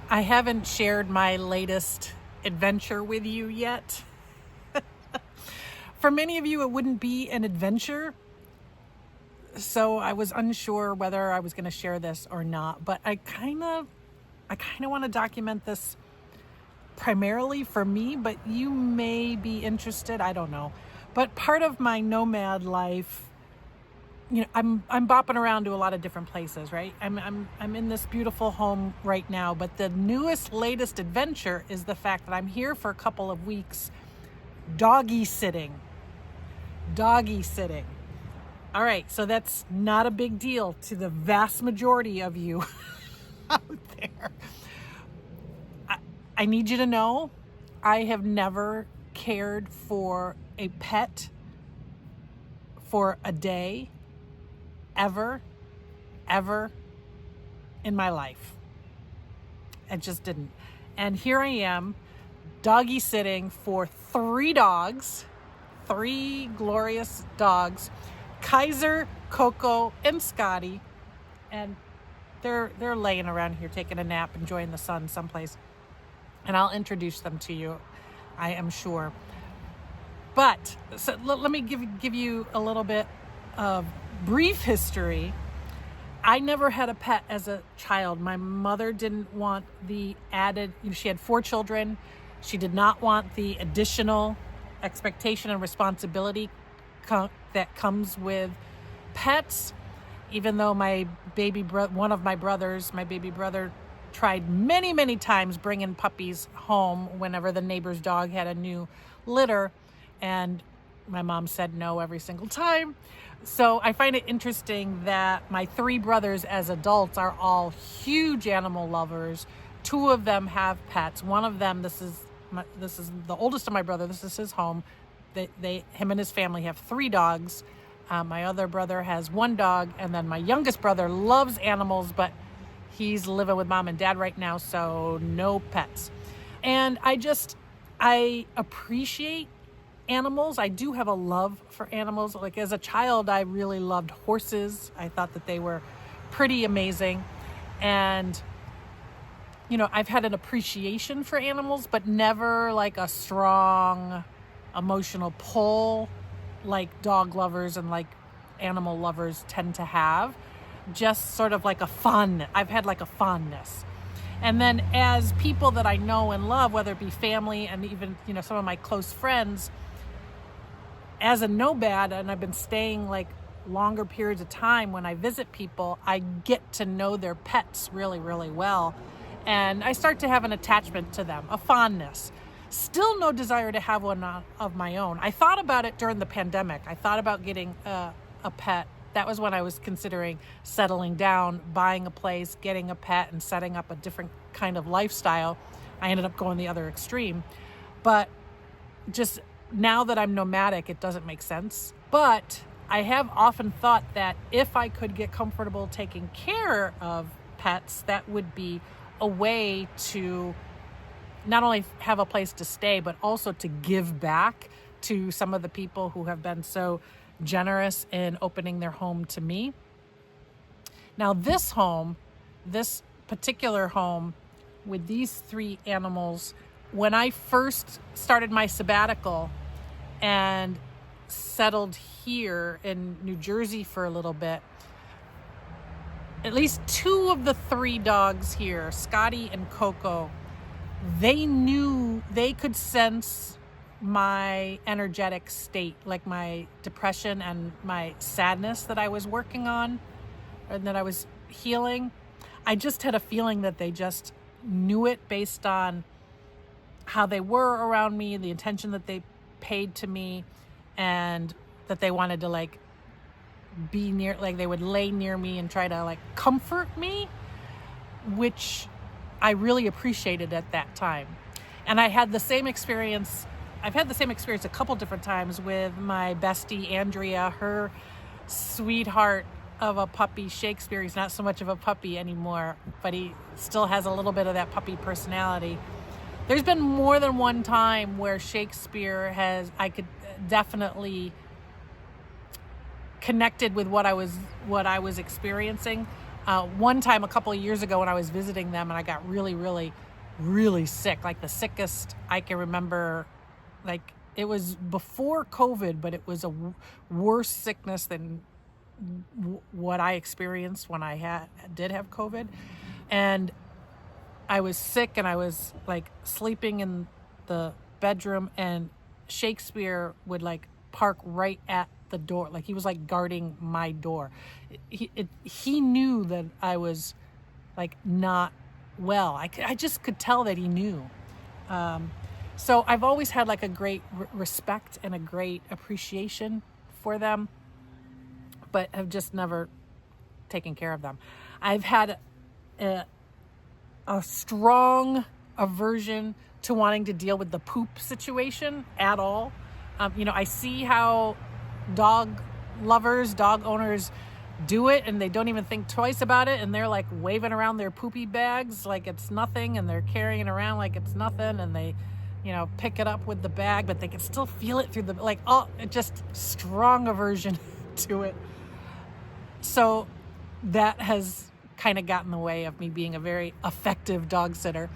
I haven't shared my latest adventure with you yet. For many of you, it wouldn't be an adventure. So I was unsure whether I was going to share this or not, but I kind of want to document this primarily for me, but you may be interested. I don't know. But part of my nomad life, I'm bopping around to a lot of different places, right? I'm in this beautiful home right now, but the latest adventure is the fact that I'm here for a couple of weeks doggy sitting. All right, so that's not a big deal to the vast majority of you out there. I need you to know I have never cared for a pet for a day, ever in my life. I just didn't. And here I am, doggy sitting for 3 dogs, 3 glorious dogs, Kaiser, Coco, and Scotty. And they're laying around here taking a nap, enjoying the sun someplace. And I'll introduce them to you, I am sure. But so let me give you a little bit of brief history. I never had a pet as a child. My mother didn't want the added, she had 4 children. She did not want the additional expectation and responsibility that comes with pets. Even though my baby brother tried many times bringing puppies home whenever the neighbor's dog had a new litter, and my mom said no every single time. So I find it interesting that my 3 brothers as adults are all huge animal lovers. 2 of them have pets. One of them, this is the oldest of my brother, this is his home. Him and his family have 3 dogs. My other brother has 1 dog, and then my youngest brother loves animals, but he's living with mom and dad right now, so no pets. And I appreciate animals. I do have a love for animals. Like as a child, I really loved horses. I thought that they were pretty amazing. And, I've had an appreciation for animals, but never like a strong emotional pull like dog lovers and like animal lovers tend to have. Just sort of like I've had like a fondness. And then as people that I know and love, whether it be family and even, some of my close friends, as a nomad, and I've been staying like longer periods of time when I visit people, I get to know their pets really, really well. And I start to have an attachment to them, a fondness. Still no desire to have one of my own. I thought about it during the pandemic. I thought about getting a pet. That was when I was considering settling down, buying a place, getting a pet, and setting up a different kind of lifestyle. I ended up going the other extreme. But just now that I'm nomadic, it doesn't make sense. But I have often thought that if I could get comfortable taking care of pets, that would be a way to not only have a place to stay, but also to give back to some of the people who have been so generous in opening their home to me. Now this particular home with these 3 animals, when I first started my sabbatical and settled here in New Jersey for a little bit, at least 2 of the 3 dogs here, Scotty and Coco, they could sense my energetic state, like my depression and my sadness that I was working on and that I was healing. I just had a feeling that they just knew it based on how they were around me, the attention that they paid to me, and that they wanted to like be near, like they would lay near me and try to like comfort me, which I really appreciated at that time. And I've had the same experience a couple different times with my bestie Andrea. Her sweetheart of a puppy, Shakespeare, he's not so much of a puppy anymore, but he still has a little bit of that puppy personality. There's been more than one time where Shakespeare I could definitely connected with what I was experiencing. One time a couple of years ago when I was visiting them, and I got really, really, really sick, like the sickest I can remember. Like, it was before COVID, but it was a worse sickness than what I experienced when I did have COVID. And I was sick, and I was like sleeping in the bedroom, and Shakespeare would like park right at the door. Like, he was like guarding my door. He knew that I was like not well. I just could tell that he knew. So I've always had like a great respect and a great appreciation for them, but have just never taken care of them. I've had a strong aversion to wanting to deal with the poop situation at all. I see how dog lovers, dog owners do it, and they don't even think twice about it, and they're like waving around their poopy bags like it's nothing, and they're carrying it around like it's nothing, and they pick it up with the bag, but they can still feel it through just strong aversion to it. So that has kind of gotten in the way of me being a very effective dog sitter.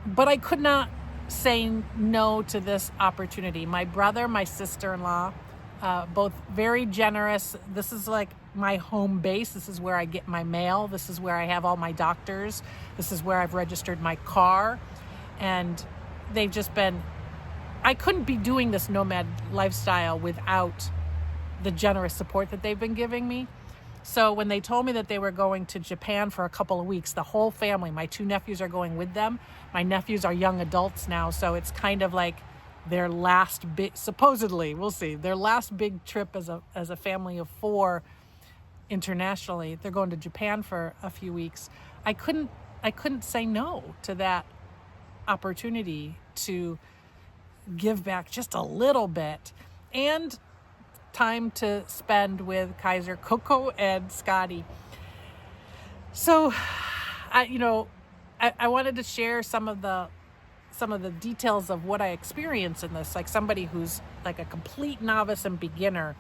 But I could not say no to this opportunity. My brother, my sister-in-law, both very generous. This is like my home base. This is where I get my mail. This is where I have all my doctors. This is where I've registered my car. And they've just been, I couldn't be doing this nomad lifestyle without the generous support that they've been giving me. So when they told me that they were going to Japan for a couple of weeks, the whole family, my 2 nephews are going with them. My nephews are young adults now, so it's kind of like their last big, supposedly, we'll see, their last big trip as a family of 4 internationally. They're going to Japan for a few weeks. I couldn't say no to that opportunity to give back just a little bit, and time to spend with Kaiser, Coco, and Scotty. So, I wanted to share some of the details of what I experienced in this, like somebody who's like a complete novice and beginner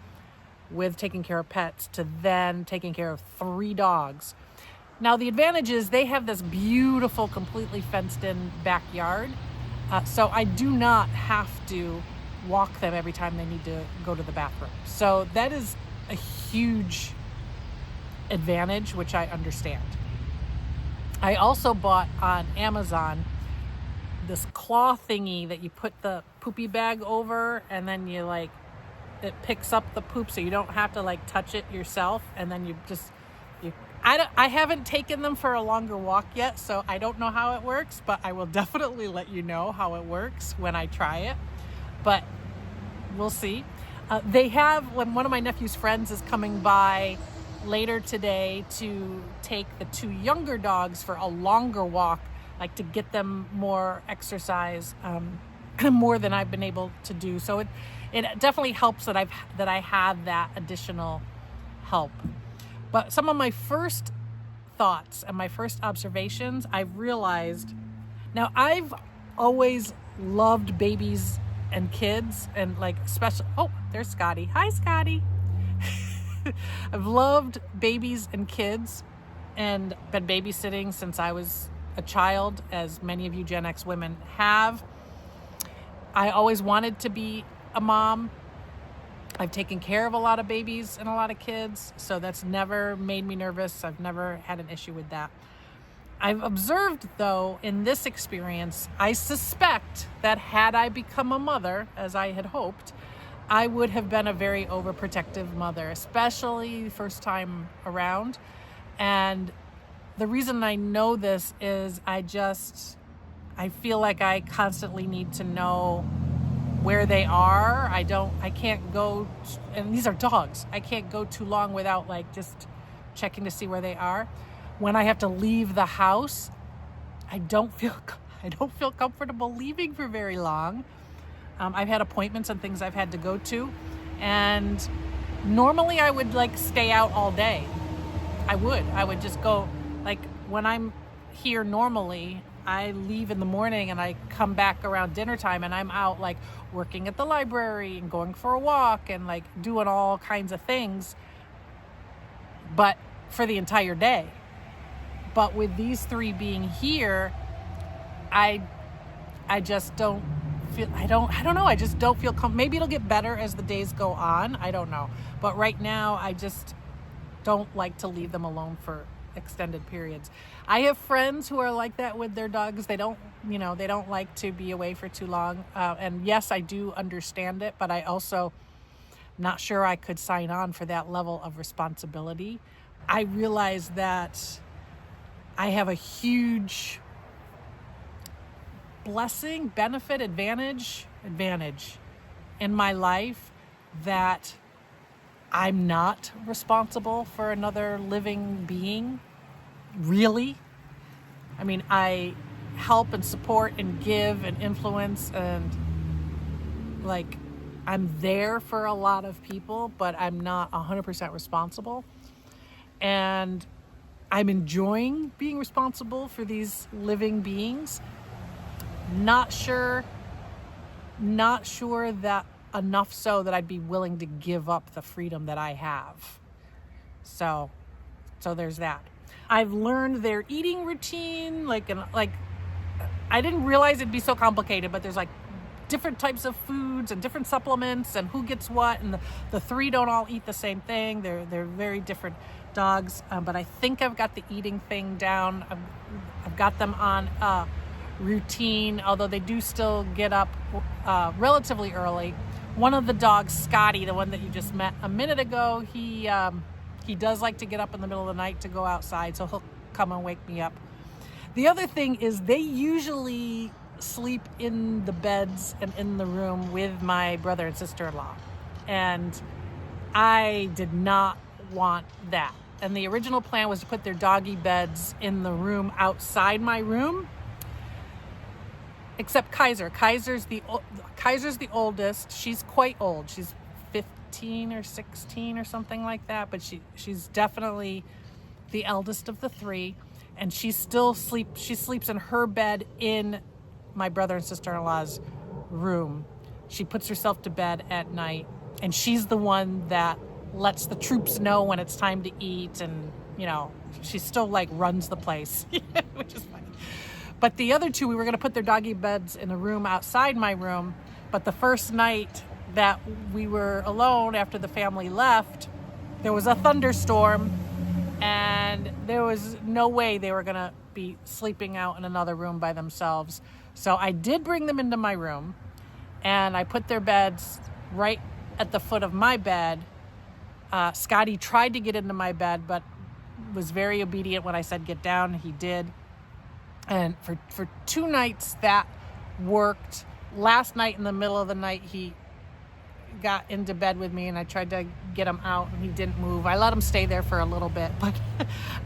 with taking care of pets to then taking care of 3 dogs. Now, the advantage is they have this beautiful, completely fenced-in backyard, so I do not have to walk them every time they need to go to the bathroom. So that is a huge advantage, which I understand. I also bought on Amazon this claw thingy that you put the poopy bag over, and then it picks up the poop, so you don't have to like touch it yourself, and then I haven't taken them for a longer walk yet, so I don't know how it works, but I will definitely let you know how it works when I try it. But we'll see. When one of my nephew's friends is coming by later today to take the 2 younger dogs for a longer walk, like to get them more exercise, more than I've been able to do. So it definitely helps that I have that additional help. But some of my first thoughts and my first observations, I've realized, now I've always loved babies and kids, and like special, oh, there's Scotty. Hi, Scotty. I've loved babies and kids and been babysitting since I was a child, as many of you Gen X women have. I always wanted to be a mom. I've taken care of a lot of babies and a lot of kids, so that's never made me nervous. I've never had an issue with that. I've observed, though, in this experience, I suspect that had I become a mother, as I had hoped, I would have been a very overprotective mother, especially first time around. And the reason I know this is I feel like I constantly need to know where they are. I can't go, and these are dogs, I can't go too long without like just checking to see where they are. When I have to leave the house, I don't feel comfortable leaving for very long. I've had appointments and things I've had to go to, and normally I would like stay out all day. I would just go, like when I'm here normally, I leave in the morning and I come back around dinner time, and I'm out like working at the library and going for a walk and like doing all kinds of things, but for the entire day. But with these three being here, I just don't feel, I don't know. I just don't feel maybe it'll get better as the days go on. I don't know. But right now, I just don't like to leave them alone for extended periods. I have friends who are like that with their dogs. They don't like to be away for too long. And yes, I do understand it, but I also not sure I could sign on for that level of responsibility. I realize that I have a huge blessing, benefit, advantage in my life that I'm not responsible for another living being, really. I mean, I help and support and give and influence, and like I'm there for a lot of people, but I'm not 100% responsible. And I'm enjoying being responsible for these living beings. Not sure that enough so that I'd be willing to give up the freedom that I have. So there's that. I've learned their eating routine, like I didn't realize it'd be so complicated, but there's like different types of foods and different supplements and who gets what, and the three don't all eat the same thing. They're very different dogs, but I think I've got the eating thing down. I've got them on routine, although they do still get up relatively early. One of the dogs, Scotty, the one that you just met a minute ago, he does like to get up in the middle of the night to go outside, so he'll come and wake me up. The other thing is they usually sleep in the beds and in the room with my brother and sister-in-law, and I did not want that. And the original plan was to put their doggy beds in the room outside my room, except Kaiser. Kaiser's the oldest. She's quite old. She's 15 or 16 or something like that, but she's definitely the eldest of the three, and she sleeps in her bed in my brother and sister-in-law's room. She puts herself to bed at night, and she's the one that lets the troops know when it's time to eat, and she still like runs the place, which is funny. But the other two, we were going to put their doggy beds in a room outside my room, but the first night that we were alone after the family left, there was a thunderstorm, and there was no way they were going to be sleeping out in another room by themselves. So I did bring them into my room, and I put their beds right at the foot of my bed. Scotty tried to get into my bed, but was very obedient when I said get down. He did. And for 2 nights that worked. Last night in the middle of the night, he got into bed with me, and I tried to get him out, and he didn't move. I let him stay there for a little bit, but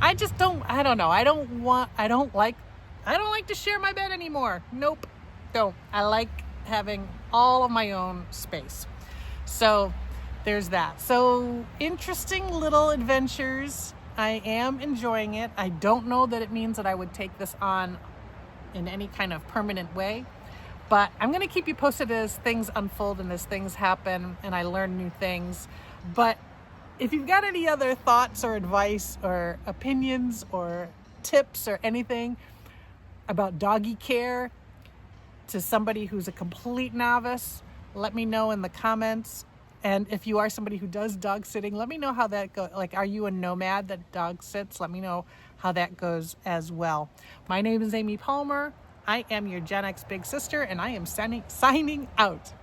I don't know. I don't like to share my bed anymore. Nope. Don't. I like having all of my own space. So there's that. So interesting little adventures. I am enjoying it. I don't know that it means that I would take this on in any kind of permanent way, but I'm going to keep you posted as things unfold and as things happen and I learn new things. But if you've got any other thoughts or advice or opinions or tips or anything about doggy care to somebody who's a complete novice, let me know in the comments. And if you are somebody who does dog sitting, let me know how that goes. Like, are you a nomad that dog sits? Let me know how that goes as well. My name is Amy Palmer. I am your Gen X big sister, and I am signing out.